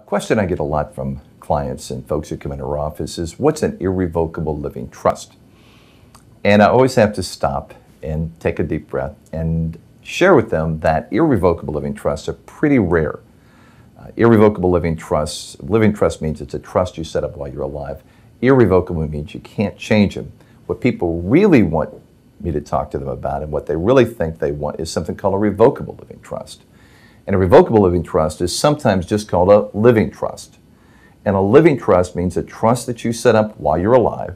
Question I get a lot from clients and folks who come into our office is, what's an irrevocable living trust? And I always have to stop and take a deep breath and share with them that irrevocable living trusts are pretty rare. Irrevocable living trust means it's a trust you set up while you're alive. Irrevocable means you can't change them. What people really want me to talk to them about and what they really think they want is something called a revocable living trust. And a revocable living trust is sometimes just called a living trust. And a living trust means a trust that you set up while you're alive.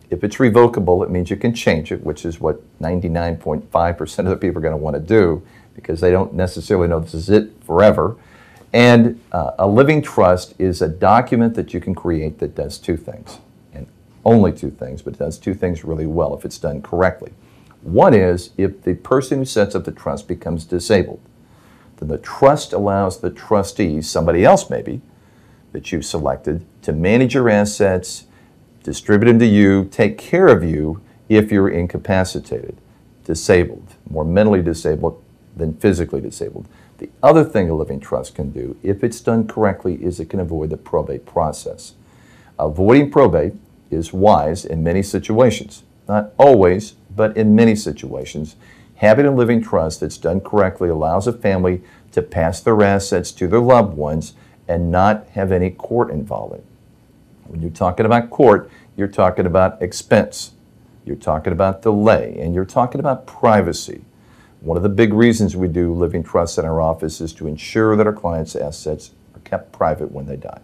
If it's revocable, it means you can change it, which is what 99.5% of the people are going to want to do because they don't necessarily know this is it forever. And a living trust is a document that you can create that does two things, and only two things, but it does two things really well if it's done correctly. One is if the person who sets up the trust becomes disabled, then the trust allows the trustees, somebody else maybe, that you've selected, to manage your assets, distribute them to you, take care of you if you're incapacitated, disabled, more mentally disabled than physically disabled. The other thing a living trust can do, if it's done correctly, is it can avoid the probate process. Avoiding probate is wise in many situations. Not always, but in many situations. Having a living trust that's done correctly allows a family to pass their assets to their loved ones and not have any court involvement. When you're talking about court, you're talking about expense, you're talking about delay, and you're talking about privacy. One of the big reasons we do living trusts in our office is to ensure that our clients' assets are kept private when they die.